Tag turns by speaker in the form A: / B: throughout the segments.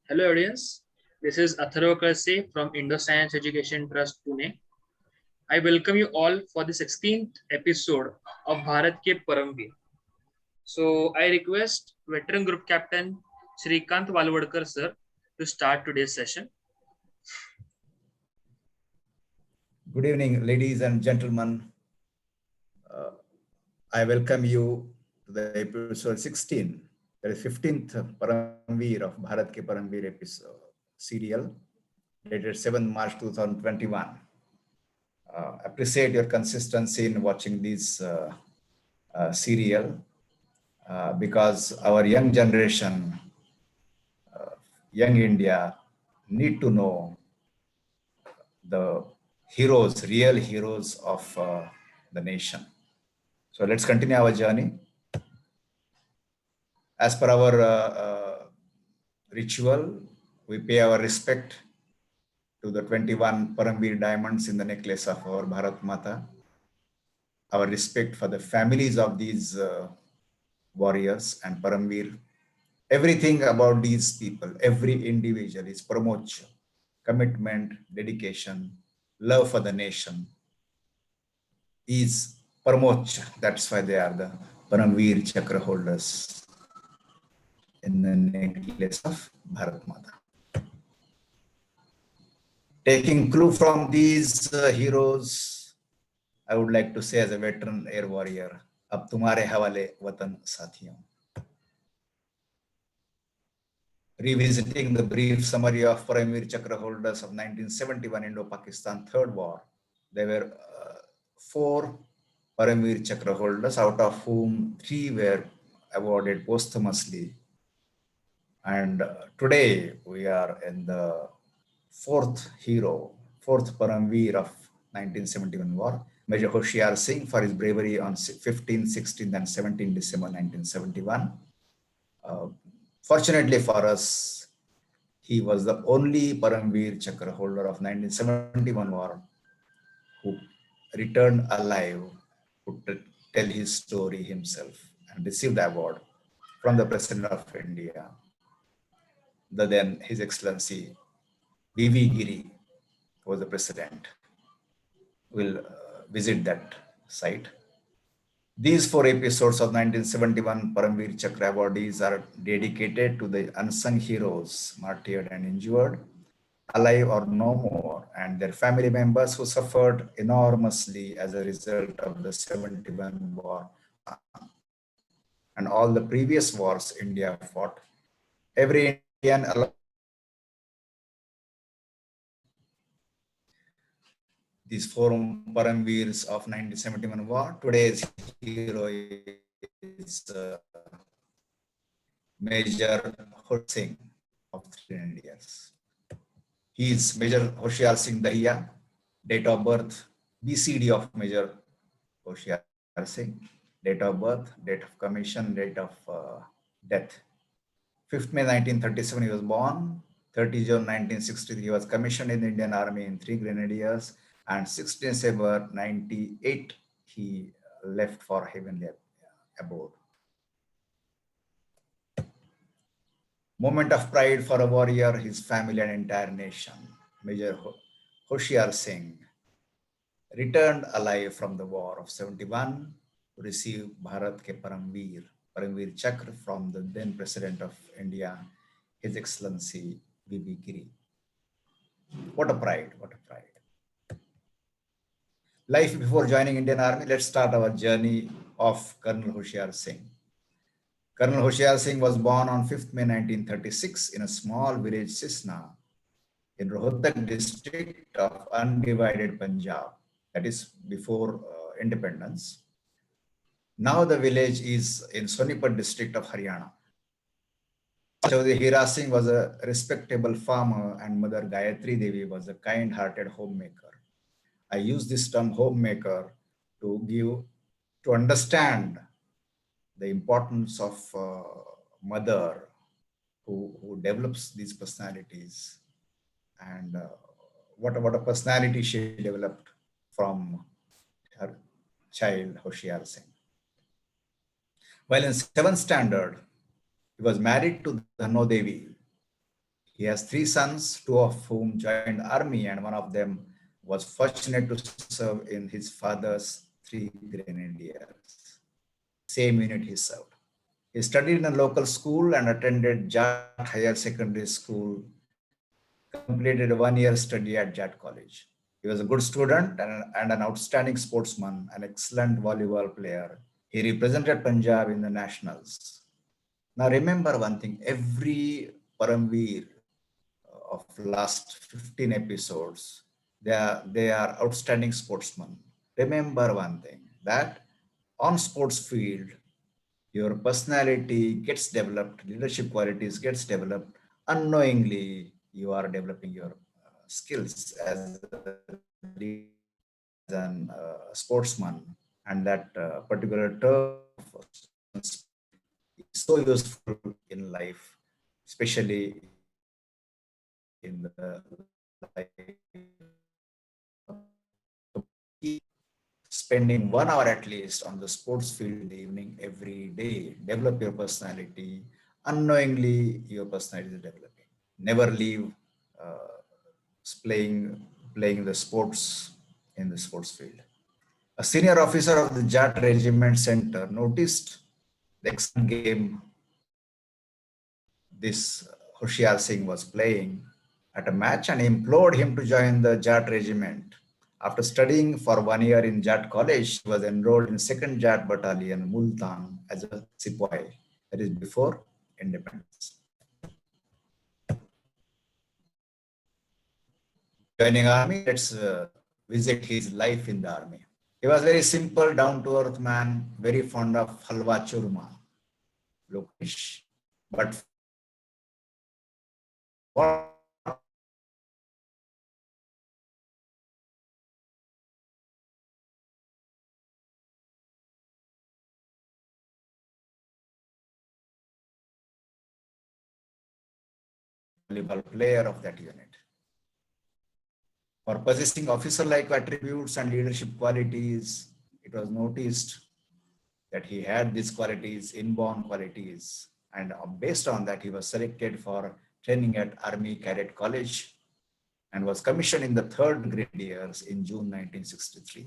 A: Hello audience, this is Atharva Kalse from Indo Science Education Trust Pune. I welcome you all for the 16th episode of Bharat Ke Paramveer. So I request veteran group captain Shrikant Valwadkar sir to start today's session.
B: Good evening, ladies and gentlemen. I welcome you to the episode 16, that is 15th Paramveer of Bharat Ke Paramveer episode serial, dated 7th March 2021. Appreciate your consistency in watching this serial because our young generation, young India, need to know the heroes, real heroes of the nation. So let's continue our journey. As per our ritual, we pay our respect to the 21 Paramveer diamonds in the necklace of our Bharat Mata. Our respect for the families of these warriors and Paramveer. Everything about these people, every individual is pramoch, commitment, dedication, love for the nation is pramoch. That's why they are the Paramveer Chakra holders in the necklace of Bharat Mata. Taking clue from these heroes, I would like to say as a veteran air warrior, अब तुम्हारे हवाले वतन साथियों. Revisiting the brief summary of Paramveer Chakra holders of 1971 Indo-Pakistan Third War, there were 4 Paramveer Chakra holders, out of whom 3 were awarded posthumously. And today we are in the 4th hero, 4th Paramveer of 1971 war, Major Hoshiar Singh, for his bravery on 15, 16, and 17 December 1971. Fortunately for us, he was the only Paramveer Chakra holder of 1971 war who returned alive to tell his story himself and received the award from the President of India, the then His Excellency V.V. Giri was the president. We'll visit that site. These 4 episodes of 1971 Paramveer Chakra awardees are dedicated to the unsung heroes, martyred and injured, alive or no more, and their family members who suffered enormously as a result of the 71 war and all the previous wars India fought. Every Indian these 4 Paramveers of 1971 war. Today's hero is Major Hoshiar Singh of 300 years. He is Major Hoshiar Singh Dahiya, date of birth, BCD of Major Hoshiar Singh, date of birth, date of commission, date of death. 5th May 1937 he was born, 30 June 1963 he was commissioned in the Indian Army in 3 Grenadiers, and 16 December 98 he left for heavenly abode. Moment of pride for a warrior, his family and entire nation. Major Hoshiar Singh returned alive from the war of 71 to receive Bharat Ke Paramveer, Paramveer Chakra from the then President of India, His Excellency V.V. Giri. What a pride, what a pride. Life before joining Indian Army, let's start our journey of Colonel Hoshiar Singh. Colonel Hoshiar Singh was born on 5th May 1936 in a small village Sisna in Rohtak district of undivided Punjab, that is before independence. Now the village is in Sonipat district of Haryana. Chaudhary Hira Singh was a respectable farmer and Mother Gayatri Devi was a kind-hearted homemaker. I use this term homemaker to understand the importance of mother who develops these personalities and what a personality she developed from her child Hoshiar Singh. While in 7th standard, he was married to Dhanno Devi. He has three sons, two of whom joined army, and one of them was fortunate to serve in his father's three grenadiers. Same unit he served. He studied in a local school and attended Jat Higher Secondary School, completed a one-year study at Jat College. He was a good student and an outstanding sportsman, an excellent volleyball player. He represented Punjab in the nationals. Now remember one thing, every Paramveer of last 15 episodes, they are outstanding sportsmen. Remember one thing, that on sports field, your personality gets developed, leadership qualities gets developed. Unknowingly, you are developing your skills as an sportsman, and that particular term is so useful in life, especially in the life. Spending 1 hour at least on the sports field in the evening every day, develop your personality. Unknowingly, your personality is developing. Never leave uh, playing the sports in the sports field. A senior officer of the Jat Regiment Center noticed the excellent game this Hoshiar Singh was playing at a match and implored him to join the Jat regiment. After studying for 1 year in Jat College, he was enrolled in 2nd Jat Battalion, Multan, as a sepoy, that is before independence. Joining army, let's visit his life in the army. He was very simple, down-to-earth man, very fond of halwa churma, Lokesh. But what volleyball player of that unit. For possessing officer-like attributes and leadership qualities, it was noticed that he had these qualities, inborn qualities, and based on that, he was selected for training at Army Cadet College and was commissioned in the 3rd Grenadiers in June 1963.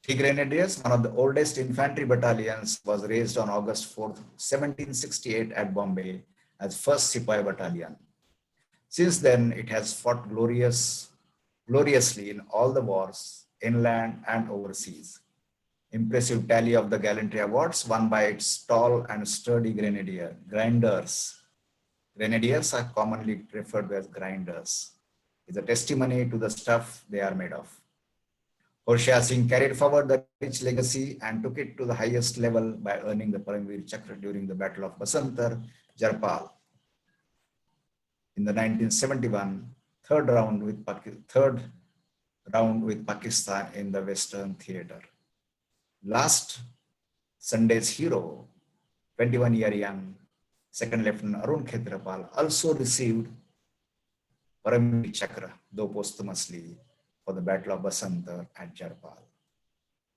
B: 3 Grenadiers, one of the oldest infantry battalions, was raised on August 4th, 1768 at Bombay as 1st Sepoy Battalion. Since then, it has fought gloriously in all the wars, inland and overseas. Impressive tally of the gallantry awards won by its tall and sturdy grinders. Grenadiers are commonly referred to as grinders. Is a testimony to the stuff they are made of. Hoshiar Singh carried forward the rich legacy and took it to the highest level by earning the Paramveer Chakra during the Battle of Basantar, Jarpal. In the 1971 third round with Pakistan in the Western Theatre. Last Sunday's hero, 21-year young Second Lieutenant Arun Khetrapal, also received Paramveer Chakra, though posthumously, for the Battle of Basantar at Jarpal.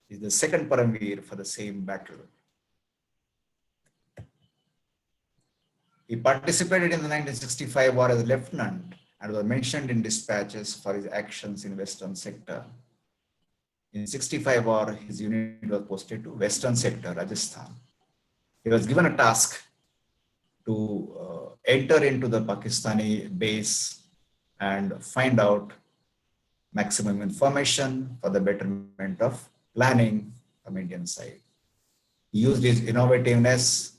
B: He is the second Paramveer for the same battle. He participated in the 1965 war as a lieutenant and was mentioned in dispatches for his actions in Western Sector. In 65 war, his unit was posted to Western Sector, Rajasthan. He was given a task to enter into the Pakistani base and find out maximum information for the betterment of planning from Indian side. He used his innovativeness.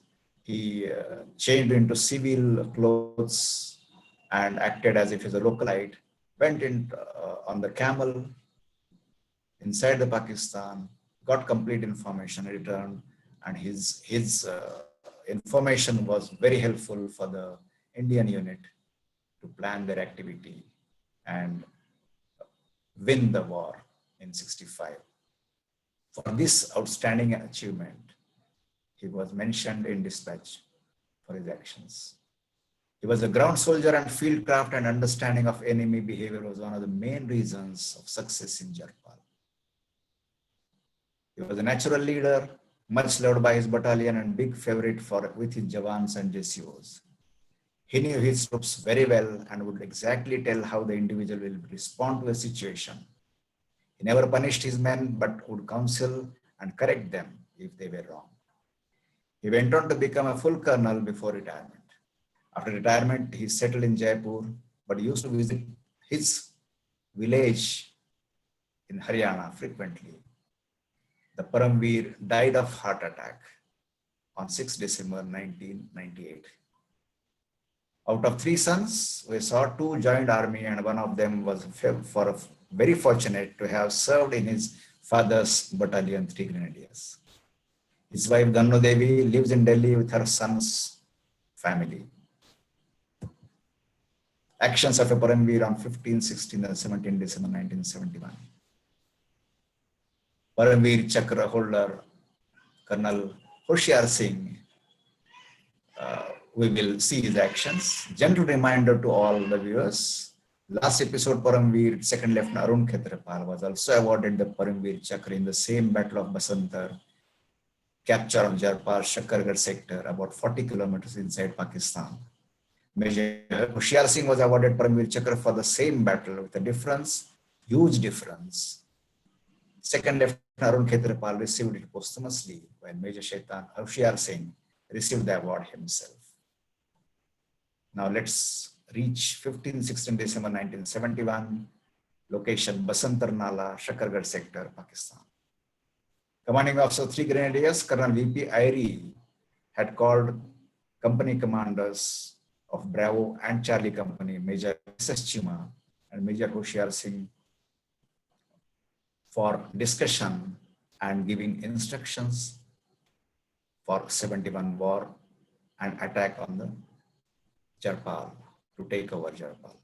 B: He changed into civil clothes and acted as if he's a localite, went in on the camel inside the Pakistan, got complete information, returned, and his information was very helpful for the Indian unit to plan their activity and win the war in 65. For this outstanding achievement, he was mentioned in dispatch for his actions. He was a ground soldier, and fieldcraft and understanding of enemy behavior was one of the main reasons of success in Jarpal. He was a natural leader, much loved by his battalion and big favorite with his Jawans and JCOs. He knew his troops very well and would exactly tell how the individual will respond to a situation. He never punished his men, but would counsel and correct them if they were wrong. He went on to become a full colonel before retirement. After retirement, he settled in Jaipur, but used to visit his village in Haryana frequently. The Paramveer died of heart attack on 6 December 1998. Out of three sons, we saw two joined army, and one of them was very fortunate to have served in his father's battalion, 3 Grenadiers. His wife Danno Devi lives in Delhi with her son's family. Actions of a Paramveer on 15, 16, and 17 December 1971. Paramveer Chakra holder Colonel Hoshiar Singh. We will see his actions. Gentle reminder to all the viewers. Last episode, Paramveer, Second Lieutenant Arun Khetrapal was also awarded the Paramveer Chakra in the same Battle of Basantar, capture of Jarpal Shakkargarh sector, about 40 kilometers inside Pakistan. Major Hoshiar Singh was awarded Paramveer Chakra for the same battle with a difference, huge difference. Second Lieutenant Arun Khetrapal received it posthumously, while Major Shaitan Hoshiar Singh received the award himself. Now let's reach 15-16 December 1971, location Basantar Nala, Shakkargarh sector, Pakistan. Commanding officer 3 Grenadiers, Colonel V.P. Irie had called company commanders of Bravo and Charlie Company, Major S.S. Chima and Major Hoshiar Singh, for discussion and giving instructions for 71 war and attack on the Jarpal, to take over Jarpal.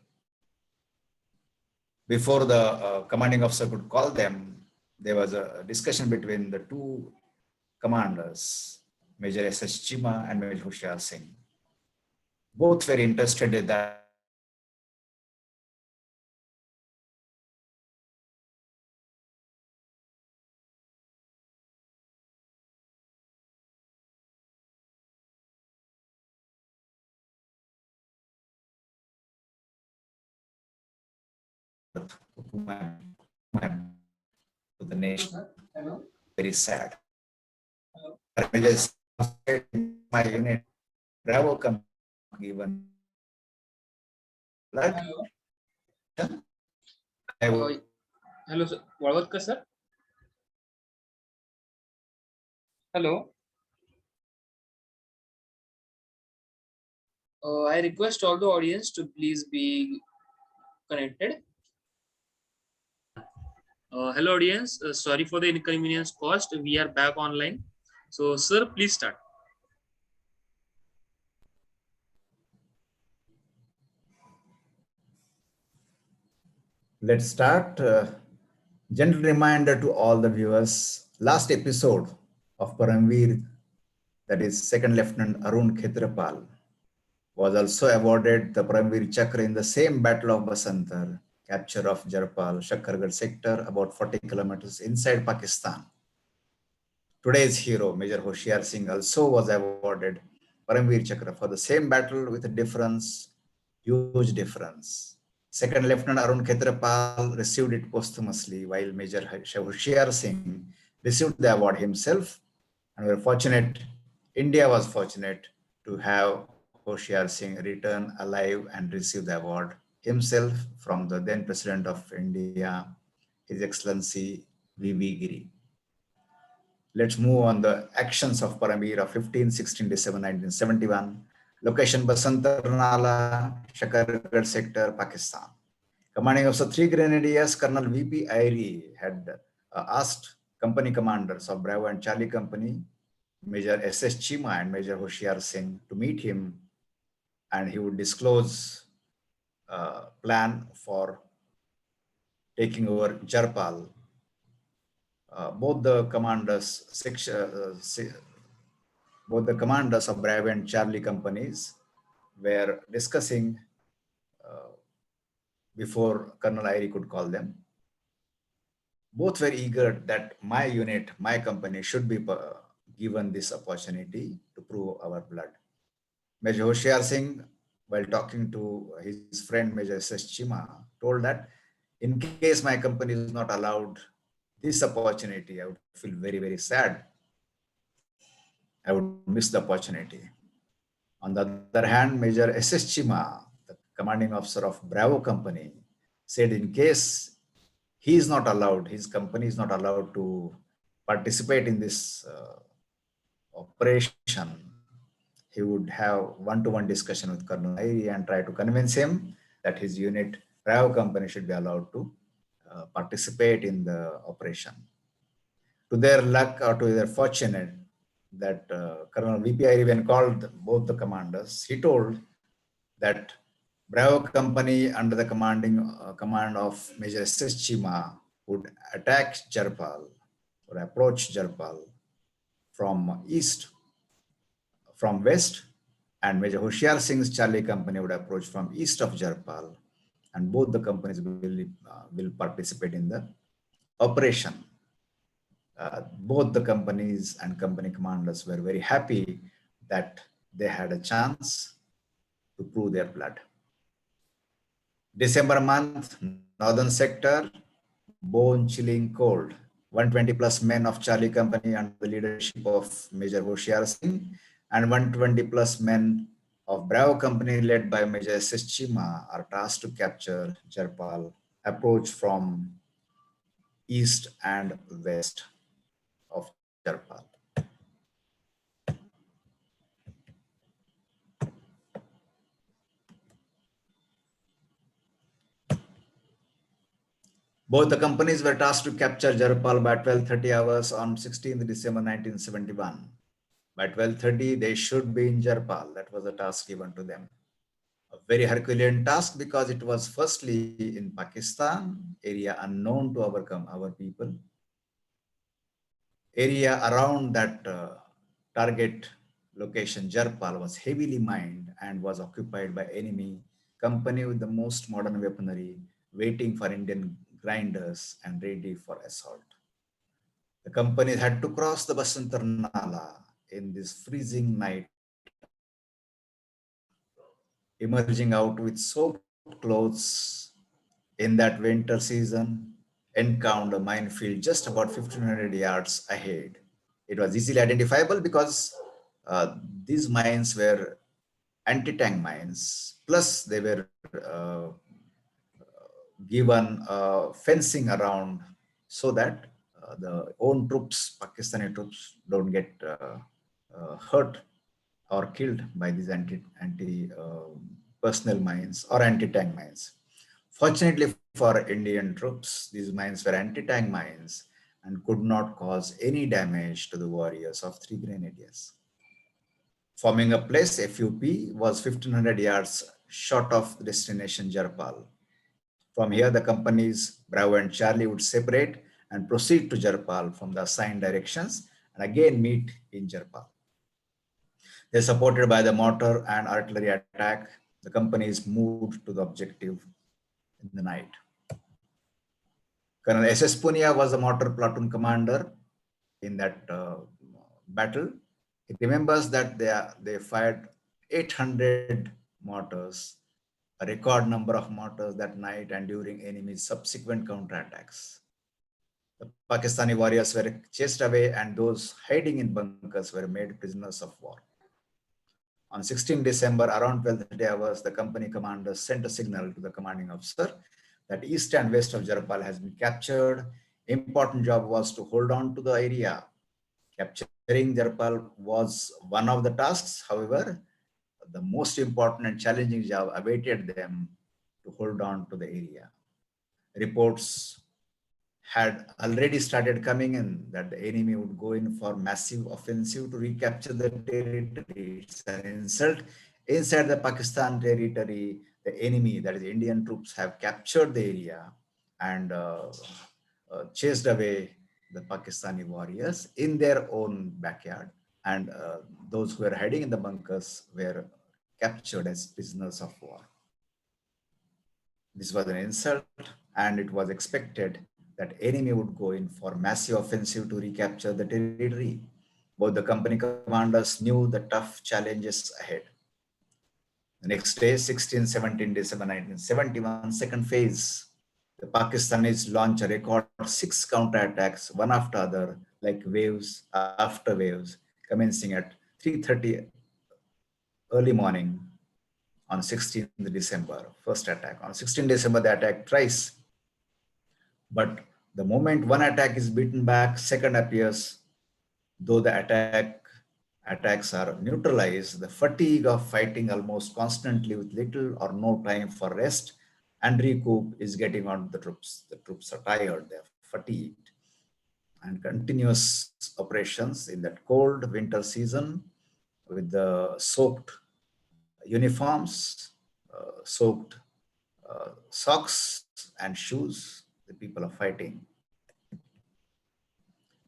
B: Before the commanding officer could call them, there was a discussion between the two commanders, Major S.S. Chima and Major Hoshiar Singh. Both were interested in that to the nation.
A: Hello.
B: Very sad.
A: Hello.
B: My unit, Bravo come given blood.
A: Hello.
B: I would
A: Hello, sir. Walwadkar, sir. Hello. I request all the audience to please be connected. Hello, audience. Sorry for the inconvenience caused. We are back online. So, sir, please start.
B: Let's start. Gentle reminder to all the viewers. Last episode of Paramveer, that is Second Lieutenant Arun Khetrapal, was also awarded the Paramveer Chakra in the same Battle of Basantar, capture of Jarpal, Shakkargarh sector, about 40 kilometers inside Pakistan. Today's hero, Major Hoshiar Singh, also was awarded Paramveer Chakra for the same battle with a difference, huge difference. Second Lieutenant Arun Khetrapal received it posthumously, while Major Hoshiar Singh received the award himself. And we're fortunate, India was fortunate to have Hoshiar Singh return alive and receive the award himself from the then President of India, His Excellency V.V. Giri. Let's move on the actions of Paramveer of 15-16 December 1971. Location Basantar Nala, Shakkargarh sector, Pakistan. Commanding officer 3 Grenadiers, Colonel V.P. Irie had asked company commanders of Bravo and Charlie Company, Major S.S. Chima and Major Hoshiar Singh, to meet him, and he would disclose plan for taking over Jarpal. Both the commanders of Bravo and Charlie companies were discussing before Colonel Irie could call them. Both were eager that my unit, my company should be given this opportunity to prove our blood. Major Hoshiar Singh while talking to his friend Major S.S. Chima, told that in case my company is not allowed this opportunity, I would feel very, very sad. I would miss the opportunity. On the other hand, Major S.S. Chima, the commanding officer of Bravo Company, said in case he is not allowed, his company is not allowed to participate in this operation, he would have one-to-one discussion with Colonel Airi and try to convince him that his unit, Bravo Company, should be allowed to participate in the operation. To their luck or to their fortunate, that Colonel V.P. Airi, when called both the commanders, he told that Bravo Company under the command of Major S.S. Chima would attack Jarpal or approach Jarpal from east, from west, and Major Hoshiar Singh's Charlie Company would approach from east of Jarpal, and both the companies will participate in the operation. Both the companies and company commanders were very happy that they had a chance to prove their blood. December month, northern sector, bone chilling cold. 120 plus men of Charlie Company under the leadership of Major Hoshiar Singh and 120 plus men of Bravo Company led by Major S.S. Chima are tasked to capture Jarpal, approach from east and west of Jarpal. Both the companies were tasked to capture Jarpal by 12:30 hours on 16th December 1971. By 12:30, they should be in Jarpal. That was the task given to them. A very Herculean task because it was firstly in Pakistan, area unknown to our people. Area around that target location, Jarpal, was heavily mined and was occupied by enemy company with the most modern weaponry, waiting for Indian grinders and ready for assault. The companies had to cross the Basantar Nala in this freezing night, emerging out with soaked clothes in that winter season, encountered a minefield just about 1,500 yards ahead. It was easily identifiable because these mines were anti-tank mines, plus they were given fencing around so that the own troops, Pakistani troops, don't get hurt or killed by these anti personnel mines or anti-tank mines. Fortunately for Indian troops, these mines were anti-tank mines and could not cause any damage to the warriors of three grenadiers. Forming a place, FUP was 1,500 yards short of destination Jarpal. From here, the companies Bravo and Charlie would separate and proceed to Jarpal from the assigned directions and again meet in Jarpal. They're supported by the mortar and artillery attack. The companies moved to the objective in the night. Colonel S.S. Punia was the mortar platoon commander in that battle. He remembers that they fired 800 mortars, a record number of mortars that night and during enemy's subsequent counterattacks. The Pakistani warriors were chased away and those hiding in bunkers were made prisoners of war. On 16 December, around 12:30 hours, the company commander sent a signal to the commanding officer that east and west of Jarpal has been captured. Important job was to hold on to the area. Capturing Jarpal was one of the tasks. However, the most important and challenging job awaited them to hold on to the area. Reports had already started coming in that the enemy would go in for massive offensive to recapture the territory. It's an insult. Inside the Pakistan territory, the enemy, that is Indian troops, have captured the area and chased away the Pakistani warriors in their own backyard. And those who were hiding in the bunkers were captured as prisoners of war. This was an insult, and it was expected that enemy would go in for massive offensive to recapture the territory. Both the company commanders knew the tough challenges ahead. The next day, 16, 17 December 1971, second phase. The Pakistanis launch a record 6 counterattacks, one after other, like waves after waves, commencing at 3:30 early morning on 16th December, first attack. On 16th December, they attacked thrice. But the moment one attack is beaten back, second appears. Though the attacks are neutralized, the fatigue of fighting almost constantly with little or no time for rest and recoup is getting on the troops. The troops are tired, they're fatigued, and continuous operations in that cold winter season with the soaked uniforms, soaked socks and shoes, the people are fighting.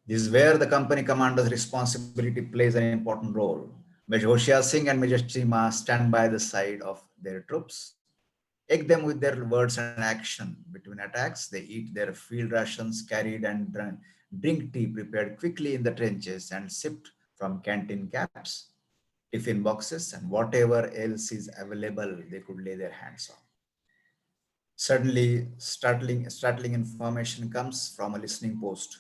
B: This is where the company commander's responsibility plays an important role. Major Hoshiar Singh and Major Chima stand by the side of their troops, egg them with their words and action. Between attacks, they eat their field rations carried and drink tea prepared quickly in the trenches and sipped from canteen caps, tiffin boxes, and whatever else is available they could lay their hands on. Suddenly, startling information comes from a listening post.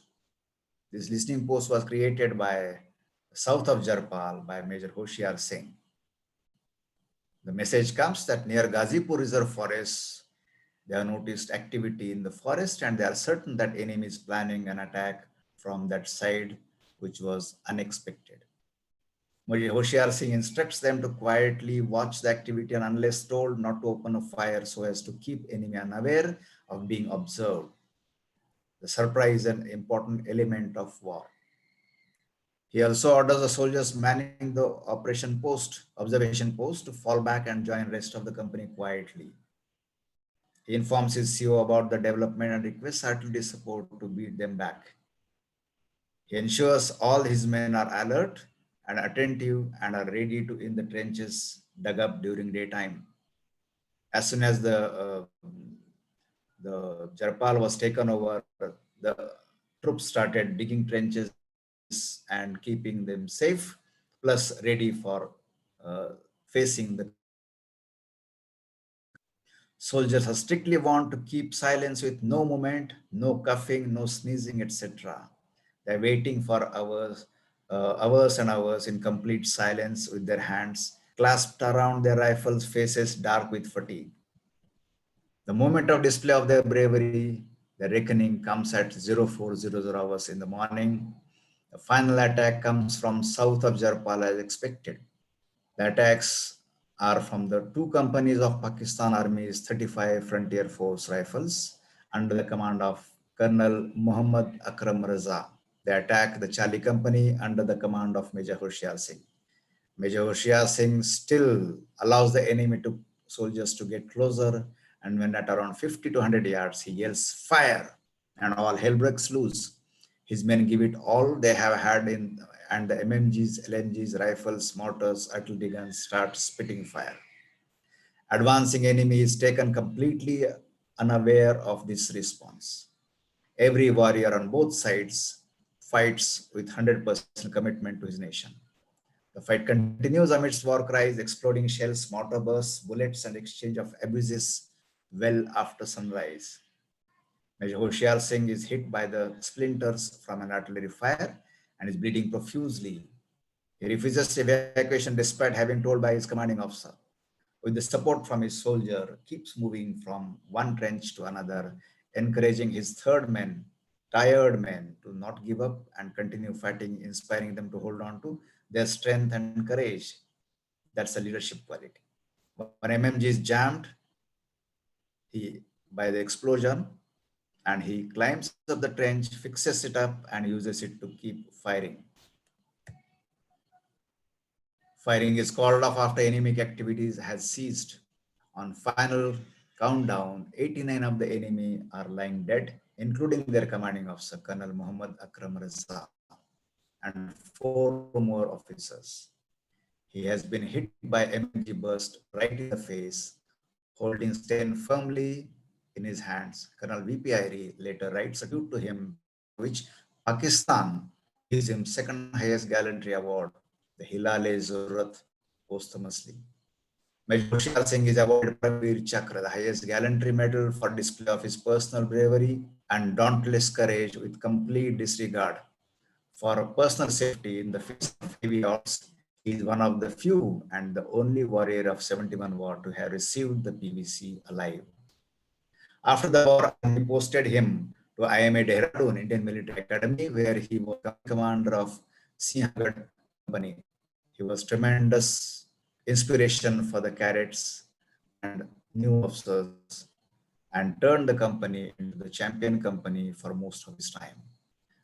B: This listening post was created by south of Jarpal by Major Hoshiar Singh. The message comes that near Ghazipur Reserve Forest, they have noticed activity in the forest and they are certain that enemy is planning an attack from that side, which was unexpected. Major Hoshiar Singh instructs them to quietly watch the activity and unless told not to open a fire so as to keep enemy unaware of being observed. The surprise is an important element of war. He also orders the soldiers manning the observation post to fall back and join rest of the company quietly. He informs his CO about the development and requests artillery support to beat them back. He ensures all his men are alert and attentive and are ready to in the trenches dug up during daytime. As soon as the Jarpal was taken over, the troops started digging trenches and keeping them safe, plus ready for facing the company. Soldiers are strictly warned to keep silence with no movement, no coughing, no sneezing, etc. They're waiting for hours and hours in complete silence with their hands clasped around their rifles, faces dark with fatigue. The moment of display of their bravery, the reckoning comes at 0400 hours in the morning. The final attack comes from south of Jarpal as expected. The attacks are from the two companies of Pakistan Army's 35 Frontier Force Rifles under the command of Colonel Muhammad Akram Raza. They attack the Charlie Company under the command of Major Hoshiar Singh. Major Hoshiar Singh still allows the enemy to soldiers to get closer, and when at around 50 to 100 yards, he yells fire, and all hell breaks loose. His men give it all they have had in, and the MMGs, LMGs, rifles, mortars, artillery guns start spitting fire. Advancing enemy is taken completely unaware of this response. Every warrior on both sides fights with 100% commitment to his nation. The fight continues amidst war cries, exploding shells, mortar bursts, bullets, and exchange of abuses well after sunrise. Major Hoshiar Singh is hit by the splinters from an artillery fire and is bleeding profusely. He refuses evacuation despite having told by his commanding officer. With the support from his soldier, keeps moving from one trench to another, encouraging his third men, tired men, to not give up and continue fighting, inspiring them to hold on to their strength and courage. That's a leadership quality. When MMG is jammed he, by the explosion, and he climbs up the trench, fixes it up, and uses it to keep firing. Firing is called off after enemy activities has ceased. On final countdown, 89 of the enemy are lying dead, including their commanding officer, Colonel Muhammad Akram Raza, and 4 more officers. He has been hit by MMG burst right in the face, holding Sten firmly in his hands. Colonel VP Airi later writes a tribute to him, for which Pakistan gives him second highest gallantry award, the Hilal-e-Zurrat, posthumously. Major Hushiyar Singh is awarded Paramveer Chakra, the highest gallantry medal for display of his personal bravery and dauntless courage with complete disregard for personal safety in the face of heavy odds. He is one of the few and the only warrior of 71 war to have received the PVC alive. After the war, Army posted him to IMA Dehradun Indian Military Academy, where he was commander of Sinhagad Company. He was tremendous inspiration for the cadets and new officers and turned the company into the champion company for most of his time.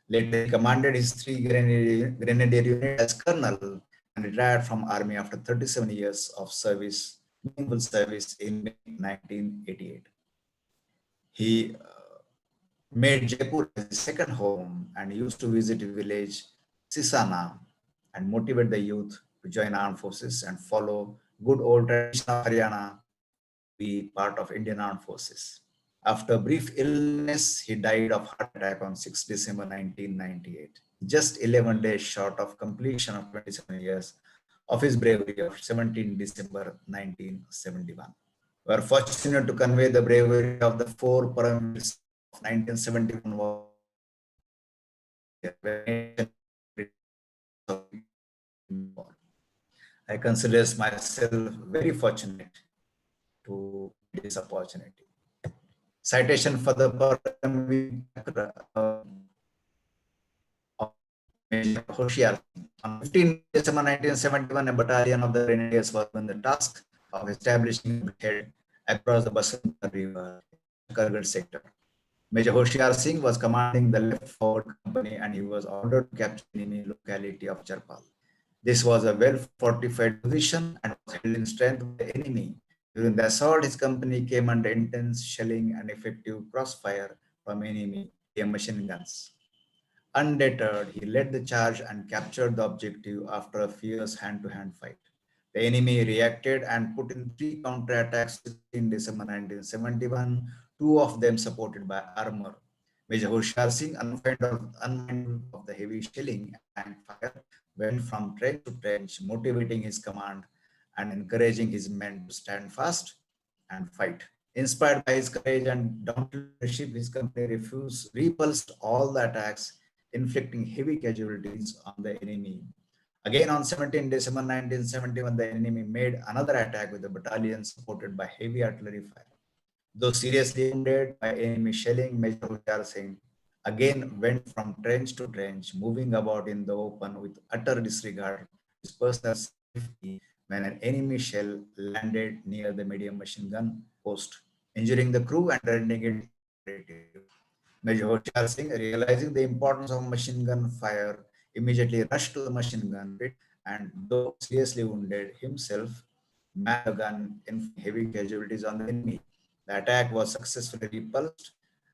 B: Later, he commanded his three grenadier unit as colonel and retired from army after 37 years of service, meaningful service in May 1988. He made Jaipur his second home and used to visit his village Sisana and motivate the youth to join armed forces and follow good old tradition of Haryana, be part of Indian Armed Forces. After a brief illness, he died of heart attack on 6 December 1998, just 11 days short of completion of 27 years of his bravery of 17 December 1971. We are fortunate to convey the bravery of the four Paramveers of 1971 war. I consider myself very fortunate to this opportunity. Citation for the Paramveer of Major Hoshiar. On 15 December 1971, a battalion of the Grenadiers was given the task of establishing a bridgehead across the Basanta River, Kargad sector. Major Hoshiar Singh was commanding the left forward company and he was ordered to capture the enemy locality of Charpal. This was a well-fortified position and was held in strength by the enemy. During the assault, his company came under intense shelling and effective crossfire from enemy machine guns. Undeterred, he led the charge and captured the objective after a fierce hand-to-hand fight. The enemy reacted and put in three counterattacks in December 1971, two of them supported by armor. Major Hushar Singh, unmindful of the heavy shelling and fire, went from trench to trench, motivating his command and encouraging his men to stand fast and fight. Inspired by his courage and dauntless leadership, his company repulsed all the attacks, inflicting heavy casualties on the enemy. Again, on 17 December 1971, the enemy made another attack with a battalion supported by heavy artillery fire. Though seriously wounded by enemy shelling, Major Hushar Singh again went from trench to trench, moving about in the open with utter disregard for his personal safety when an enemy shell landed near the medium machine gun post, injuring the crew and rendering it operative. Major Hoshiyar Singh, realizing the importance of machine gun fire, immediately rushed to the machine gun pit and, though seriously wounded himself, manned the gun, inflicting heavy casualties on the enemy. The attack was successfully repulsed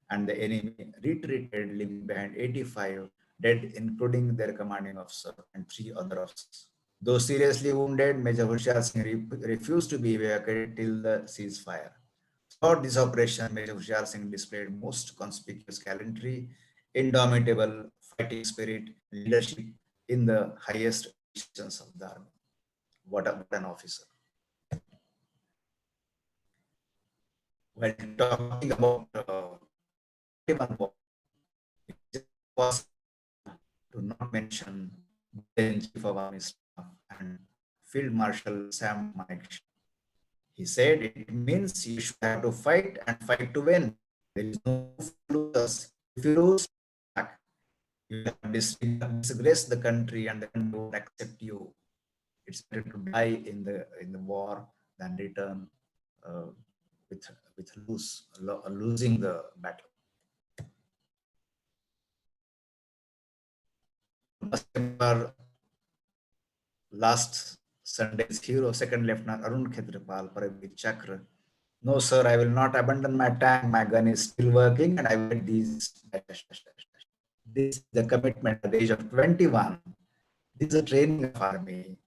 B: and the enemy retreated, leaving behind 85 dead, including their commanding officer and three other officers. Though seriously wounded, Major Hushiyar Singh refused to be evacuated till the ceasefire. Throughout this operation, Major Hushiyar Singh displayed most conspicuous gallantry, indomitable fighting spirit, leadership in the highest positions of the army. What an officer. While talking about Ottoman War, it was to not mention the Chief of Army Staff and Field Marshal Sam Manekshaw. He said it means you should have to fight and fight to win. There is no losers. If you lose, back. You have disgraced the country and the country won't accept you. It's better to die in the war than return uh, with losing the battle. Last Sunday's hero, Second Lieutenant Arun Khetrapal, Paramveer Chakra. No, sir, I will not abandon my tank. My gun is still working and I will get these. This is the commitment at the age of 21. This is a training of army.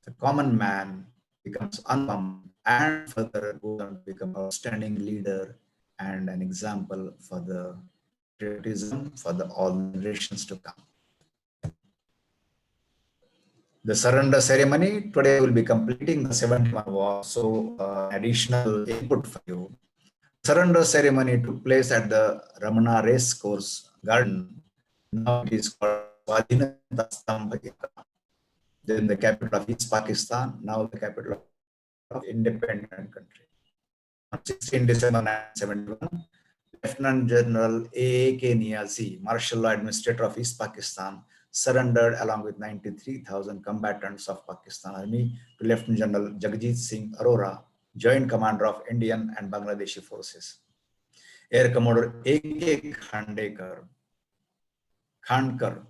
B: The common man becomes uncommon and further goes on to become an outstanding leader and an example for the patriotism for all generations to come. The surrender ceremony today will be completing the 71 war. So, additional input for you. Surrender ceremony took place at the Ramana Race Course Garden. Now it is called Swadhinata Stambhika. Then the capital of East Pakistan, now the capital of independent country. On 16 December 1971, Lieutenant General A.K. Niazi, Martial Law Administrator of East Pakistan, surrendered along with 93,000 combatants of Pakistan Army to Lieutenant General Jagjit Singh Arora, Joint Commander of Indian and Bangladeshi forces. Air Commodore A.K. Khandkar,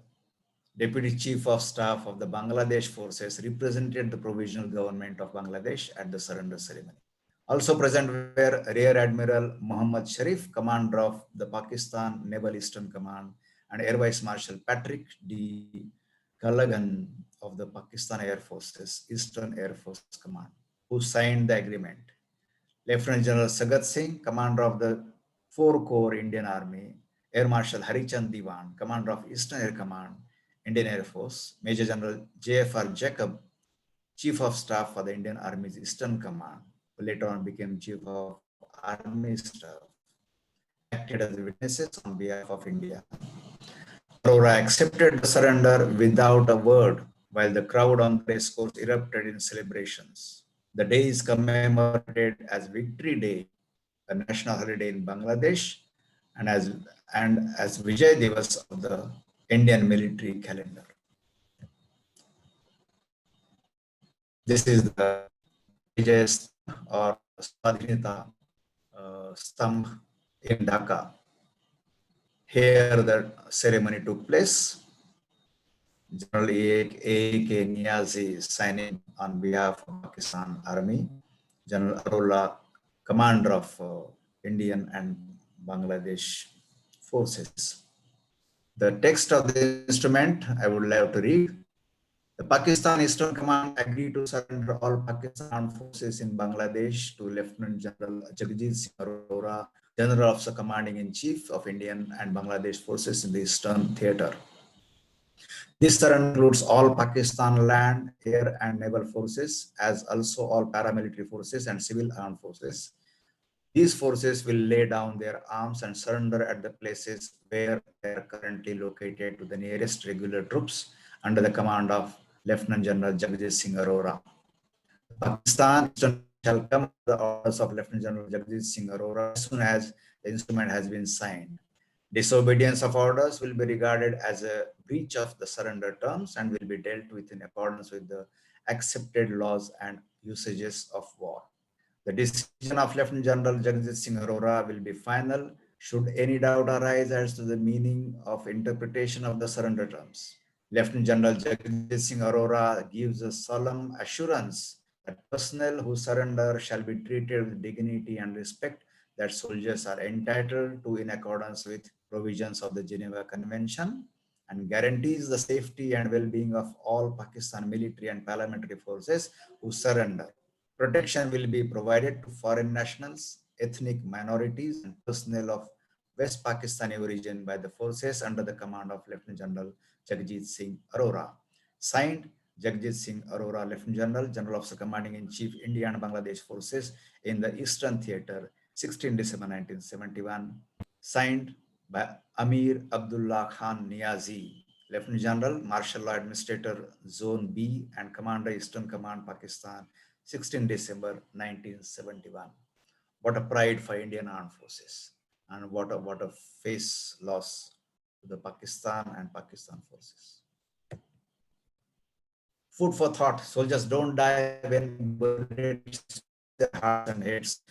B: Deputy Chief of Staff of the Bangladesh forces, represented the provisional government of Bangladesh at the surrender ceremony. Also present were Rear Admiral Muhammad Sharif, Commander of the Pakistan Naval Eastern Command, and Air Vice Marshal Patrick D. Callaghan of the Pakistan Air Forces Eastern Air Force Command, who signed the agreement. Lieutenant General Sagat Singh, Commander of the 4 Corps Indian Army, Air Marshal Harichand Diwan, Commander of Eastern Air Command, Indian Air Force, Major General J.F.R. Jacob, Chief of Staff for the Indian Army's Eastern Command, who later on became Chief of Army Staff, acted as witnesses on behalf of India. Arora accepted the surrender without a word, while the crowd on the race course erupted in celebrations. The day is commemorated as Victory Day, a national holiday in Bangladesh, and as Vijay Diwas of the Indian military calendar. This is the Vijay or Swadhinata Stambh in Dhaka. Here the ceremony took place. General A.K. Niazi signing on behalf of Pakistan Army. General Arora, Commander of Indian and Bangladesh forces. The text of the instrument I would like to read. The Pakistan Eastern Command agreed to surrender all Pakistan armed forces in Bangladesh to Lieutenant General Jagjit Singh Arora, General Officer Commanding in Chief of Indian and Bangladesh forces in the Eastern Theatre. This surrender includes all Pakistan land, air, and naval forces, as also all paramilitary forces and civil armed forces. These forces will lay down their arms and surrender at the places where they are currently located to the nearest regular troops under the command of Lieutenant General Jagjit Singh Arora. Pakistan shall come to the orders of Lieutenant General Jagjit Singh Arora as soon as the instrument has been signed. Disobedience of orders will be regarded as a breach of the surrender terms and will be dealt with in accordance with the accepted laws and usages of war. The decision of Lieutenant General Jagjit Singh Arora will be final should any doubt arise as to the meaning of interpretation of the surrender terms. Lieutenant General Jagjit Singh Arora gives a solemn assurance that personnel who surrender shall be treated with dignity and respect that soldiers are entitled to in accordance with provisions of the Geneva Convention, and guarantees the safety and well-being of all Pakistan military and parliamentary forces who surrender. Protection will be provided to foreign nationals, ethnic minorities, and personnel of West Pakistani origin by the forces under the command of Lieutenant General Jagjit Singh Arora. Signed, Jagjit Singh Arora, Lieutenant General, General Officer Commanding in Chief, India and Bangladesh Forces in the Eastern Theatre, 16 December 1971. Signed by Amir Abdullah Khan Niazi, Lieutenant General, Martial Law Administrator, Zone B and Commander, Eastern Command, Pakistan, 16 December 1971. What a pride for Indian Armed Forces, and what a face loss to the Pakistan and Pakistan forces. Food for thought. Soldiers don't die when their hearts and heads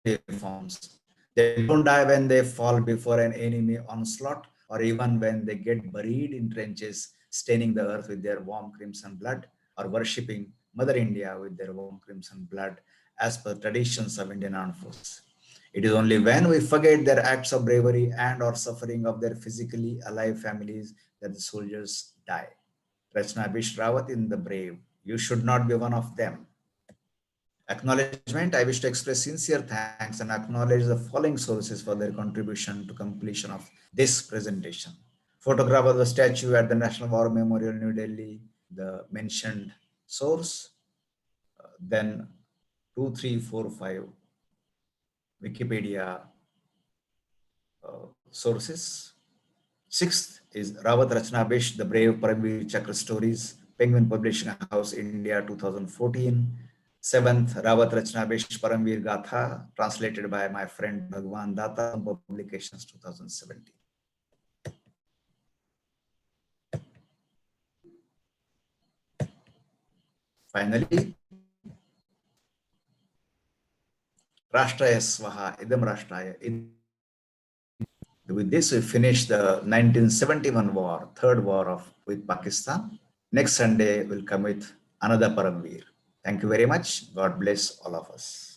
B: reforms. They don't die when they fall before an enemy onslaught, or even when they get buried in trenches, staining the earth with their warm crimson blood, or worshipping Mother India with their warm crimson blood, as per traditions of Indian Armed Forces. It is only when we forget their acts of bravery and or suffering of their physically alive families that the soldiers die. Rachna Bish Rawat in The Brave. You should not be one of them. Acknowledgement. I wish to express sincere thanks and acknowledge the following sources for their contribution to completion of this presentation. Photograph of the statue at the National War Memorial, New Delhi, the mentioned source, then 2, 3, 4, 5 Wikipedia sources. Sixth is Rawat Rachnabesh, The Brave Paramveer Chakra Stories, Penguin Publishing House, India, 2014. Seventh, Rawat Rachnabesh Paramveer Gatha, translated by my friend Bhagwan Datta, Publications, 2017. Finally, Rashtraya Swaha, Idam Rashtraya. With this, we finish the 1971 war, third war with Pakistan. Next Sunday, we'll come with another Paramveer. Thank you very much. God bless all of us.